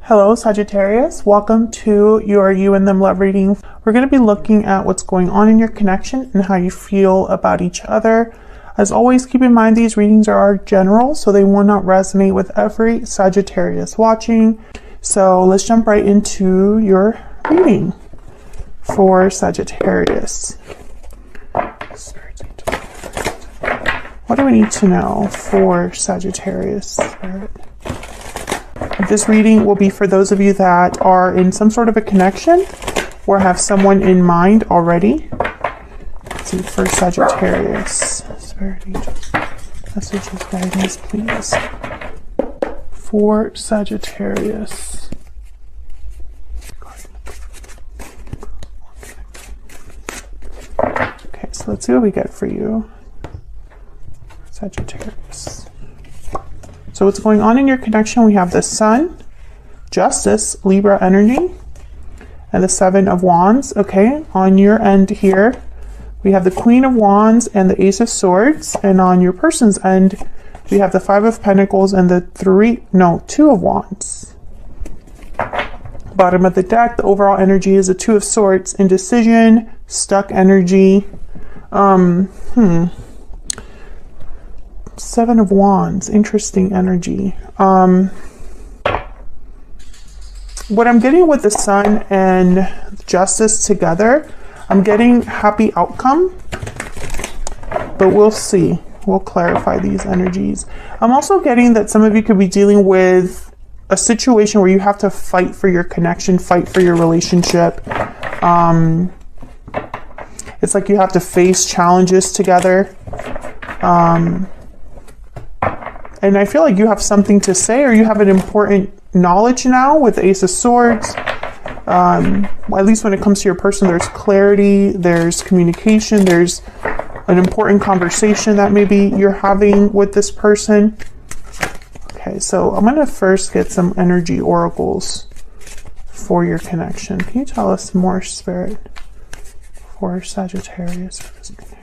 Hello Sagittarius, welcome to your You and Them love reading. We're going to be looking at what's going on in your connection and how you feel about each other. As always, keep in mind these readings are general, so they will not resonate with every Sagittarius watching. So let's jump right into your reading for Sagittarius. What do we need to know for Sagittarius? This reading will be for those of you that are in some sort of a connection or have someone in mind already. Let's see, for Sagittarius. Spirit angels, messages, guidance, please. For Sagittarius. Okay, so let's see what we get for you, Sagittarius. So what's going on in your connection? We have the Sun, Justice, Libra energy, and the Seven of Wands. Okay, on your end here, we have the Queen of Wands and the Ace of Swords. And on your person's end, we have the Five of Pentacles and the Two of Wands. Bottom of the deck, the overall energy is a Two of Swords, indecision, stuck energy. Seven of Wands, interesting energy. What I'm getting with the Sun and Justice together, I'm getting happy outcome, but we'll see. We'll clarify these energies. I'm also getting that some of you could be dealing with a situation where you have to fight for your connection, fight for your relationship. It's like you have to face challenges together. And I feel like you have something to say, or you have an important knowledge now with the Ace of Swords. At least when it comes to your person, there's clarity, there's communication, there's an important conversation that maybe you're having with this person. Okay, so I'm going to first get some energy oracles for your connection. Can you tell us more, Spirit, for Sagittarius for this connection?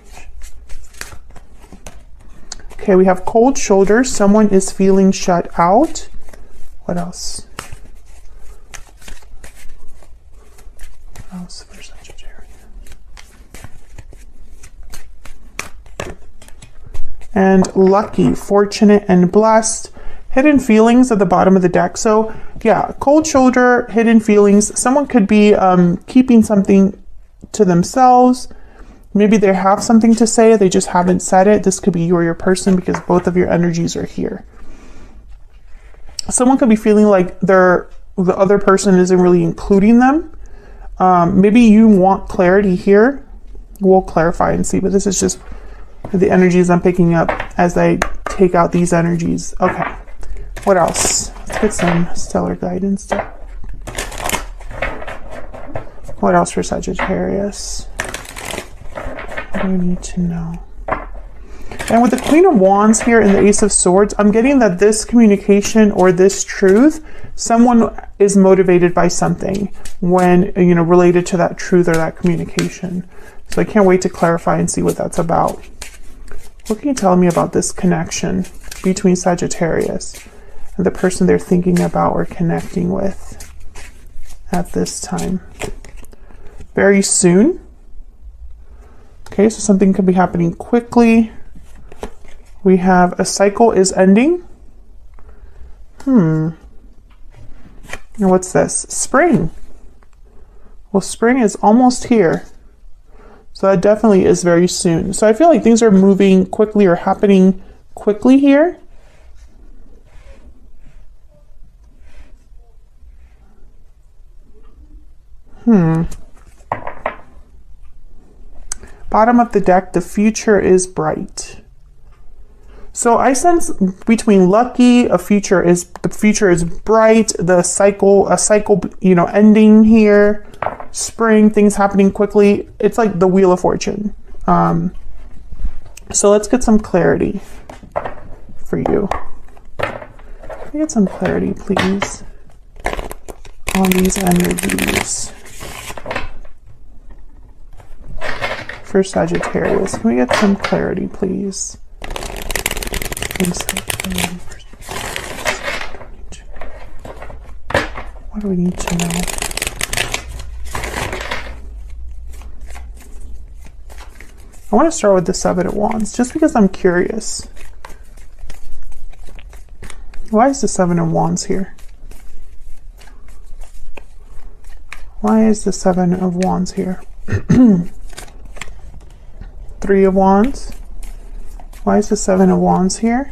Okay, we have cold shoulders. Someone is feeling shut out. What else? What else for Sagittarius? And lucky, fortunate, and blessed. Hidden feelings at the bottom of the deck. So yeah, cold shoulder, hidden feelings. Someone could be keeping something to themselves. Maybe they have something to say, they just haven't said it. This could be you or your person because both of your energies are here. Someone could be feeling like the other person isn't really including them. Maybe you want clarity here. We'll clarify and see, but this is just the energies I'm picking up as I take out these energies. Okay, what else? Let's get some stellar guidance. What else for Sagittarius? What do you need to know? And with the Queen of Wands here and the Ace of Swords, I'm getting that this communication or this truth, someone is motivated by something when, related to that truth or that communication. So I can't wait to clarify and see what that's about. What can you tell me about this connection between Sagittarius and the person they're thinking about or connecting with at this time? Very soon. Okay, so something could be happening quickly. We have a cycle is ending. And what's this? Spring. Well, spring is almost here. So that definitely is very soon. So I feel like things are moving quickly or happening quickly here. Bottom of the deck, the future is bright. So I sense between lucky, the future is bright, a cycle, ending here, spring, things happening quickly. It's like the Wheel of Fortune. So let's get some clarity for you. Can we get some clarity, please, on these energies for Sagittarius? Can we get some clarity, please? What do we need to know? I want to start with the Seven of Wands, just because I'm curious. Why is the Seven of Wands here? Why is the Seven of Wands here? Three of Wands. Why is the Seven of Wands here?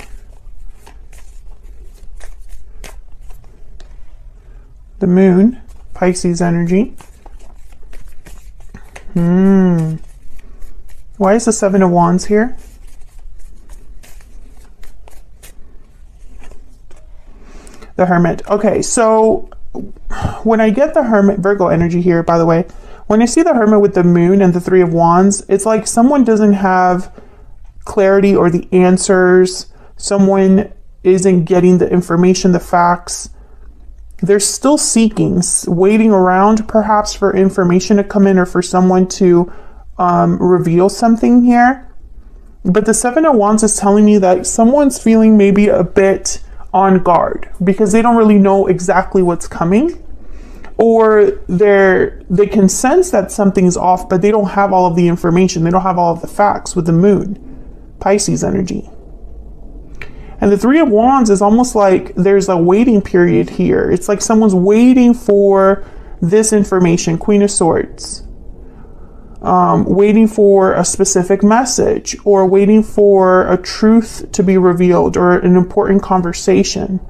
The Moon, Pisces energy. Why is the Seven of Wands here? The Hermit. Okay, so when I get the Hermit, Virgo energy here, by the way, when I see the Hermit with the Moon and the Three of Wands, it's like someone doesn't have clarity or the answers. Someone isn't getting the information, the facts. They're still seeking, waiting around perhaps for information to come in or for someone to reveal something here. But the Seven of Wands is telling me that someone's feeling maybe a bit on guard because they don't really know exactly what's coming, or they can sense that something's off, but they don't have all of the information. They don't have all of the facts with the Moon, Pisces energy. And the Three of Wands is almost like there's a waiting period here. It's like someone's waiting for this information, Queen of Swords. Waiting for a specific message, or waiting for a truth to be revealed, or an important conversation.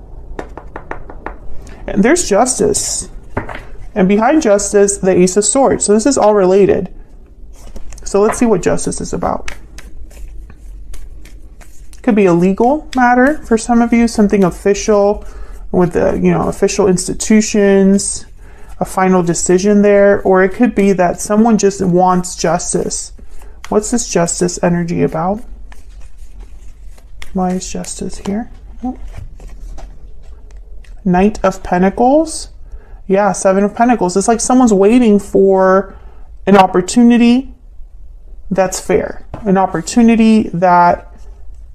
And there's Justice. And behind Justice, the Ace of Swords. So this is all related. So let's see what Justice is about. Could be a legal matter for some of you, something official with the, official institutions, a final decision there, or it could be that someone just wants justice. What's this Justice energy about? Why is Justice here? Oh. Knight of Pentacles. Yeah, Seven of Pentacles. It's like someone's waiting for an opportunity that's fair, an opportunity that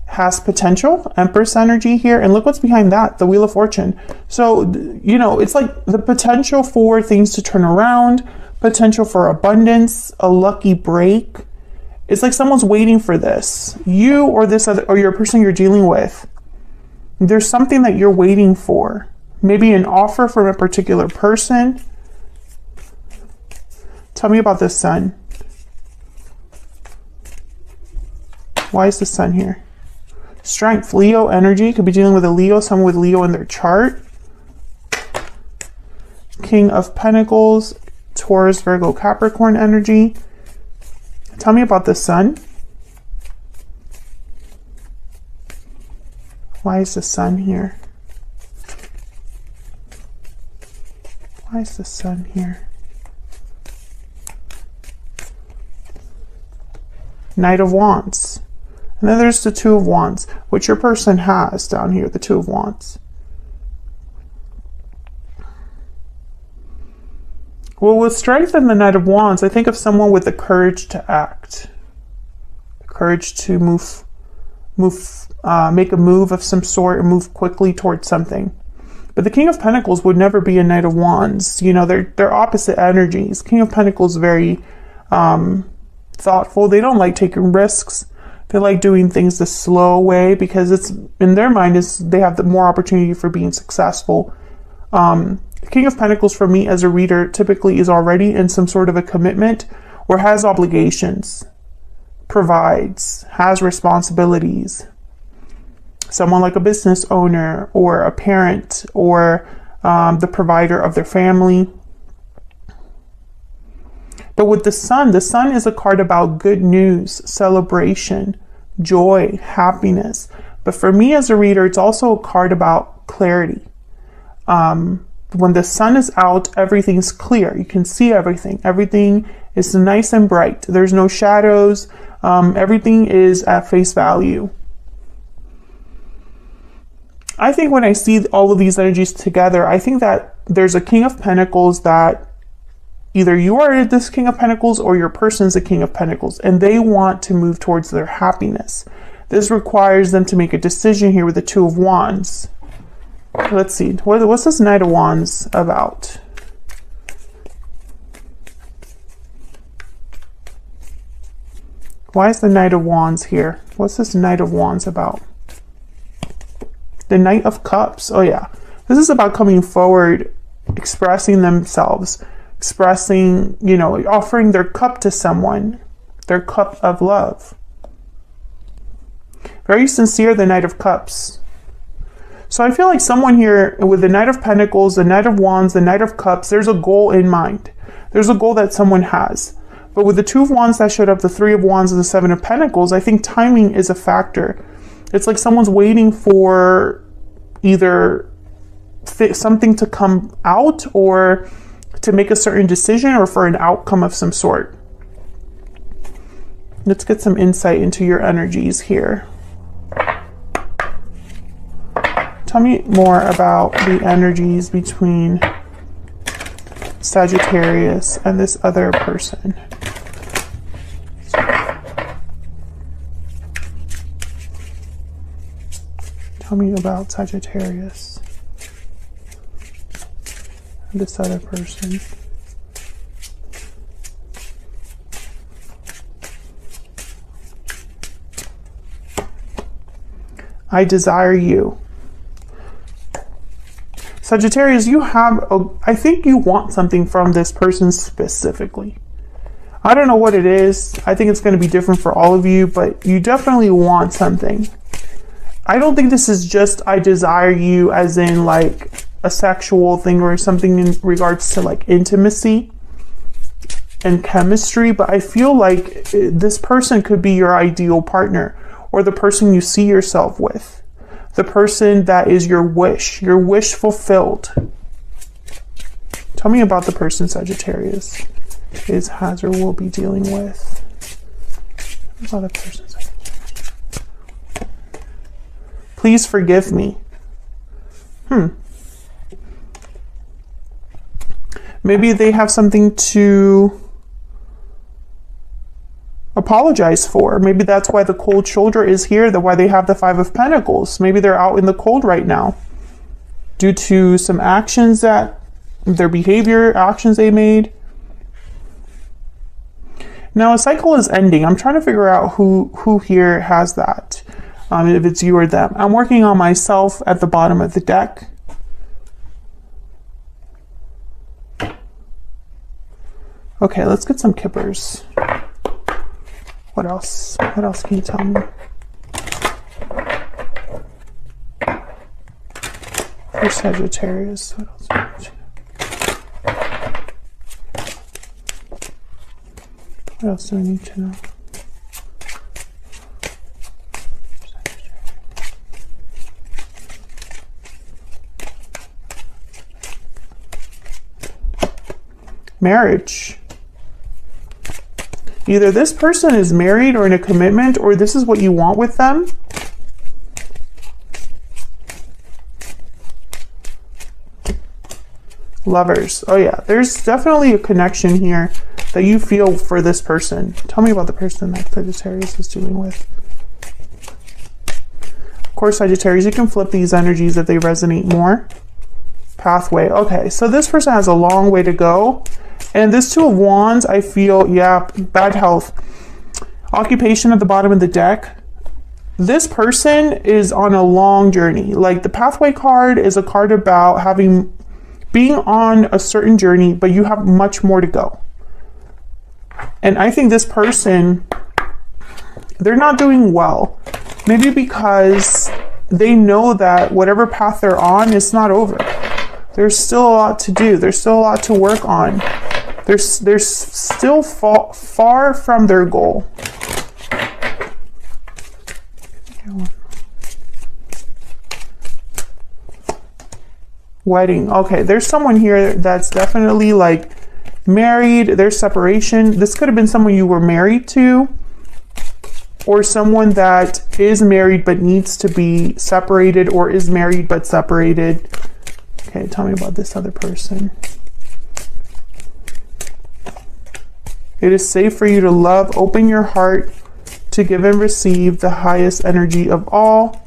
has potential. Empress energy here, and look what's behind that, the Wheel of Fortune. So it's like the potential for things to turn around, potential for abundance, a lucky break. It's like someone's waiting for this, you or this other, or your person you're dealing with. There's something that you're waiting for, maybe an offer from a particular person. Tell me about the Sun. Why is the Sun here? Strength, Leo energy. Could be dealing with a Leo, someone with Leo in their chart. King of Pentacles, Taurus, Virgo, Capricorn energy. Tell me about the Sun. Why is the Sun here? Why is the Sun here? Knight of Wands. And then there's the Two of Wands, which your person has down here, the Two of Wands. Well, with Strength and the Knight of Wands, I think of someone with the courage to act, the courage to make a move of some sort, or move quickly towards something. But the King of Pentacles would never be a Knight of Wands. They're opposite energies. King of Pentacles very thoughtful. They don't like taking risks. They like doing things the slow way because it's, in their mind, they have the more opportunity for being successful. King of Pentacles for me as a reader typically is already in some sort of a commitment or has obligations, provides, has responsibilities. Someone like a business owner or a parent or the provider of their family. But with the Sun is a card about good news, celebration, joy, happiness. But for me as a reader, it's also a card about clarity. When the Sun is out, everything's clear. You can see everything. Everything is nice and bright. There's no shadows. Everything is at face value. I think when I see all of these energies together, I think that there's a King of Pentacles that either you are this King of Pentacles or your person's a King of Pentacles, and they want to move towards their happiness. This requires them to make a decision here with the Two of Wands. Let's see. What's this Knight of Wands about? Why is the Knight of Wands here? What's this Knight of Wands about? The Knight of Cups. Oh yeah. This is about coming forward, expressing themselves, expressing, you know, offering their cup to someone, their cup of love. Very sincere, the Knight of Cups. So I feel like someone here with the Knight of Pentacles, the Knight of Wands, the Knight of Cups, there's a goal in mind. There's a goal that someone has. But with the Two of Wands that showed up, the Three of Wands, and the Seven of Pentacles, I think timing is a factor. It's like someone's waiting for either something to come out or to make a certain decision or for an outcome of some sort. Let's get some insight into your energies here. Tell me more about the energies between Sagittarius and this other person. Tell me about Sagittarius and this other person. I desire you. Sagittarius, you have, I think you want something from this person specifically. I don't know what it is. I think it's going to be different for all of you, but you definitely want something. I don't think this is just I desire you as in like a sexual thing or something in regards to like intimacy and chemistry, but I feel like this person could be your ideal partner or the person you see yourself with. The person that is your wish fulfilled. Tell me about the person Sagittarius has or will be dealing with. What about the person Sagittarius? Please forgive me. Maybe they have something to apologize for. Maybe that's why the cold shoulder is here, why they have the Five of Pentacles. Maybe they're out in the cold right now due to some actions that their behavior, actions they made. Now a cycle is ending. I'm trying to figure out who here has that. If it's you or them. I'm working on myself at the bottom of the deck. Okay, let's get some kippers. What else? What else can you tell me? For Sagittarius, what else? What else do I need to know? Marriage. Either this person is married or in a commitment, or this is what you want with them. Lovers. Oh yeah, there's definitely a connection here that you feel for this person. Tell me about the person that Sagittarius is dealing with. Of course, Sagittarius, you can flip these energies if they resonate more. Pathway. Okay, so this person has a long way to go. And this Two of Wands, I feel, yeah, bad health. Occupation at the bottom of the deck. This person is on a long journey. Like the Pathway card is a card about being on a certain journey, but you have much more to go. And I think this person, they're not doing well. Maybe because they know that whatever path they're on, it's not over. There's still a lot to do. There's still a lot to work on. They're still far from their goal. Wedding. Okay, there's someone here that's definitely like married. There's separation. This could have been someone you were married to, or someone that is married but needs to be separated, or is married but separated. Okay, tell me about this other person. It is safe for you to love. Open your heart to give and receive the highest energy of all.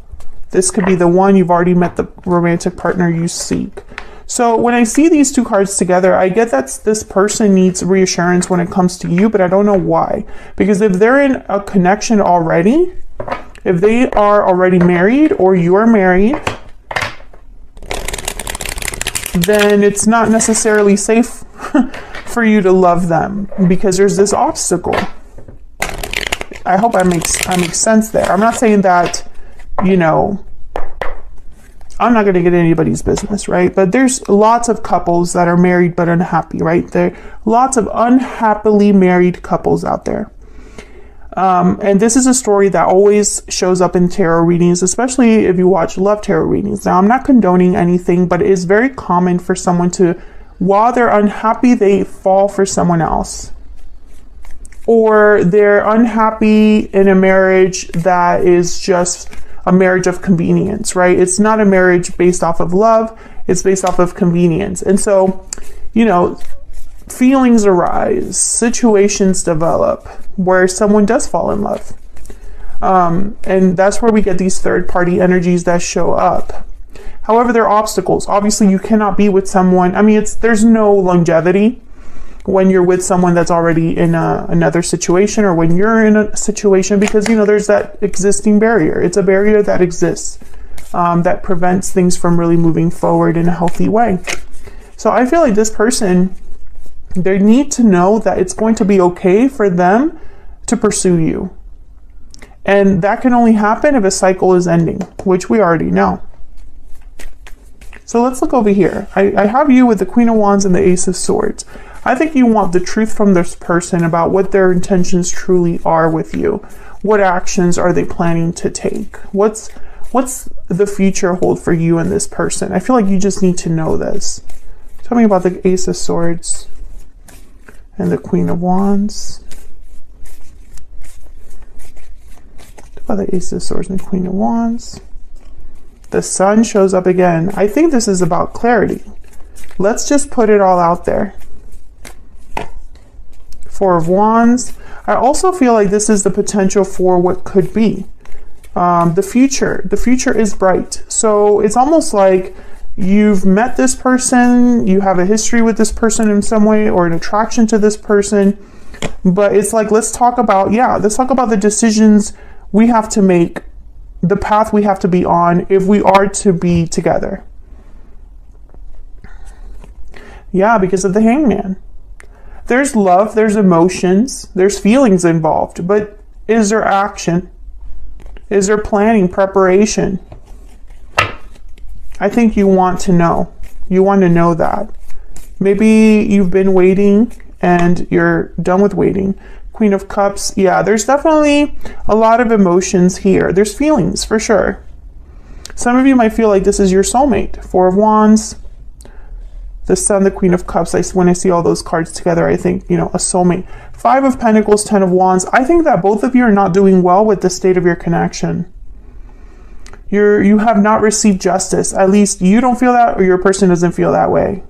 This could be the one. You've already met the romantic partner you seek. So when I see these two cards together, I get that this person needs reassurance when it comes to you, but I don't know why. Because if they're in a connection already, if they are already married or you're married, then it's not necessarily safe for you to love them because there's this obstacle. I hope I make sense there. I'm not saying that, you know, I'm not going to get anybody's business, right? But there's lots of couples that are married but unhappy, right? There are lots of unhappily married couples out there. And this is a story that always shows up in tarot readings, especially if you watch love tarot readings. Now, I'm not condoning anything, but it is very common for someone to, while they're unhappy, they fall for someone else. Or they're unhappy in a marriage that is just a marriage of convenience, right? It's not a marriage based off of love. It's based off of convenience. And so, you know, feelings arise, situations develop where someone does fall in love. And that's where we get these third-party energies that show up. However, there are obstacles. Obviously, you cannot be with someone. I mean, there's no longevity when you're with someone that's already in another situation, or when you're in a situation, because, you know, there's that existing barrier. It's a barrier that exists that prevents things from really moving forward in a healthy way. So I feel like this person, they need to know that it's going to be okay for them to pursue you. And that can only happen if a cycle is ending, which we already know. So let's look over here. I have you with the Queen of Wands and the Ace of Swords. I think you want the truth from this person about what their intentions truly are with you. What actions are they planning to take? What's the future hold for you and this person? I feel like you just need to know this. Tell me about the Ace of Swords and the Queen of Wands. About the Ace of Swords and Queen of Wands. The Sun shows up again. I think this is about clarity. Let's just put it all out there. Four of Wands. I also feel like this is the potential for what could be. The future is bright. So it's almost like you've met this person, you have a history with this person in some way, or an attraction to this person. But it's like, let's talk about the decisions we have to make, the path we have to be on if we are to be together. Yeah, because of the Hangman. There's love, there's emotions, there's feelings involved, but is there action? Is there planning, preparation? I think you want to know. You want to know that. Maybe you've been waiting and you're done with waiting. Queen of Cups. Yeah, there's definitely a lot of emotions here. There's feelings for sure. Some of you might feel like this is your soulmate. Four of Wands, the Sun, the Queen of Cups. When I see all those cards together, I think, you know, a soulmate. Five of Pentacles, Ten of Wands. I think that both of you are not doing well with the state of your connection. You have not received justice. At least you don't feel that, or your person doesn't feel that way.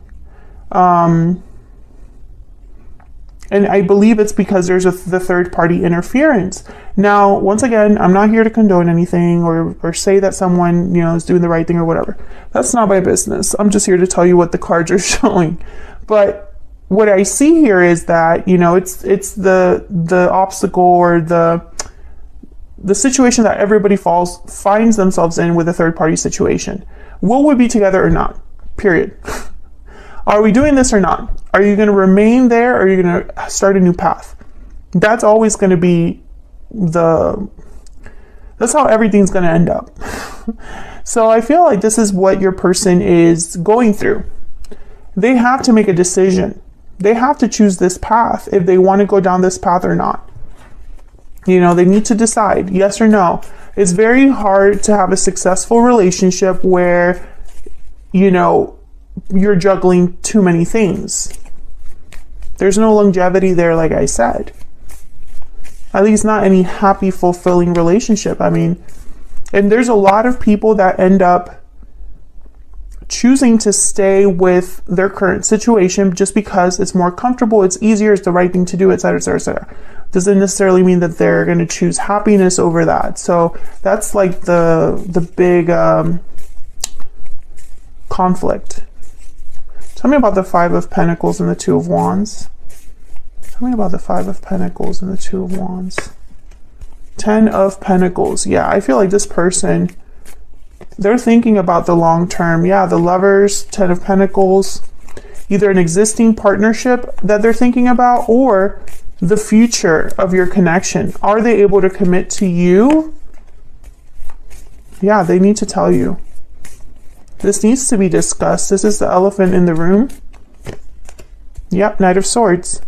And I believe it's because there's the third-party interference. Now, once again, I'm not here to condone anything or say that someone, you know, is doing the right thing or whatever. That's not my business. I'm just here to tell you what the cards are showing. But what I see here is that, you know, it's the obstacle or the situation that everybody finds themselves in with a third-party situation. Will we be together or not? Period. Are we doing this or not? Are you going to remain there, or are you going to start a new path? That's always going to be that's how everything's going to end up. So I feel like this is what your person is going through. They have to make a decision. They have to choose this path if they want to go down this path or not. You know, they need to decide yes or no. It's very hard to have a successful relationship where, you know, you're juggling too many things. There's no longevity there, like I said. At least not any happy, fulfilling relationship. I mean, and there's a lot of people that end up choosing to stay with their current situation just because it's more comfortable, it's easier, it's the right thing to do, etc., etc., etc. Doesn't necessarily mean that they're going to choose happiness over that. So that's like the big conflict. Tell me about the Five of Pentacles and the Two of Wands. Tell me about the Five of Pentacles and the Two of Wands. Ten of Pentacles. Yeah, I feel like this person, they're thinking about the long term. Yeah, the Lovers, Ten of Pentacles, either an existing partnership that they're thinking about or the future of your connection. Are they able to commit to you? Yeah, they need to tell you. This needs to be discussed. This is the elephant in the room. Yep, Knight of Swords.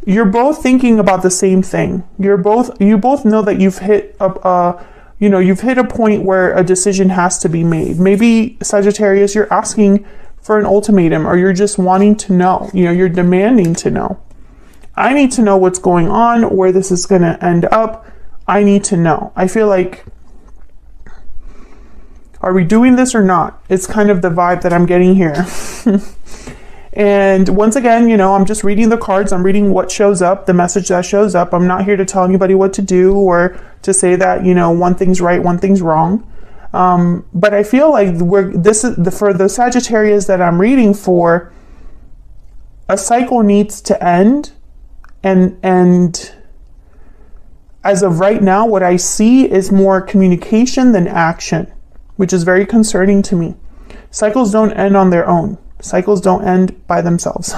You're both thinking about the same thing. You both know that you've hit you've hit a point where a decision has to be made. Maybe Sagittarius, you're asking for an ultimatum, or you're just wanting to know. You're demanding to know. I need to know what's going on, where this is going to end up. I need to know. I feel like, are we doing this or not? It's kind of the vibe that I'm getting here. And once again, I'm just reading the cards. I'm reading what shows up, the message that shows up. I'm not here to tell anybody what to do or to say that, one thing's right, one thing's wrong. But I feel like for the Sagittarius that I'm reading for, a cycle needs to end. And as of right now, what I see is more communication than action, which is very concerning to me. Cycles don't end on their own. Cycles don't end by themselves.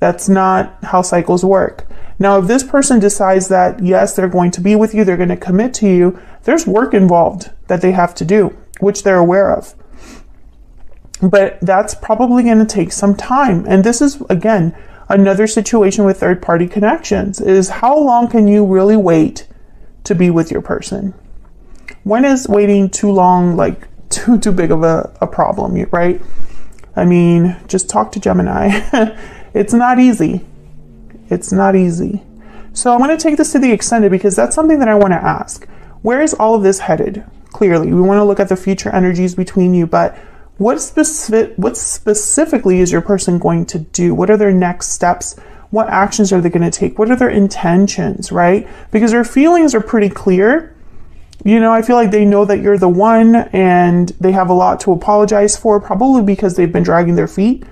That's not how cycles work. Now, if this person decides that, yes, they're going to be with you, they're going to commit to you, there's work involved that they have to do, which they're aware of. But that's probably going to take some time. And this is, again, another situation with third-party connections, is how long can you really wait to be with your person? When is waiting too long, like too big of a problem, right? I mean, just talk to Gemini. It's not easy. It's not easy. So I'm going to take this to the extended because that's something that I want to ask. Where is all of this headed? Clearly, we want to look at the future energies between you, but what specifically is your person going to do? What are their next steps? What actions are they going to take? What are their intentions, right? Because their feelings are pretty clear. I feel like they know that you're the one, and they have a lot to apologize for, probably because they've been dragging their feet.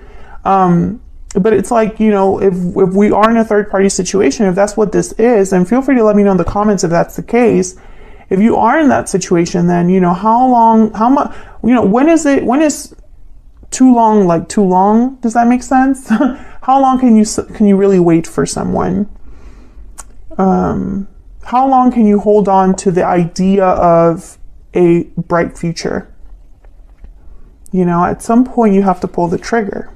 But it's like, if we are in a third party situation, if that's what this is, then feel free to let me know in the comments if that's the case. If you are in that situation, then, when is too long, like too long? Does that make sense? How long can you really wait for someone? How long can you hold on to the idea of a bright future? At some point you have to pull the trigger.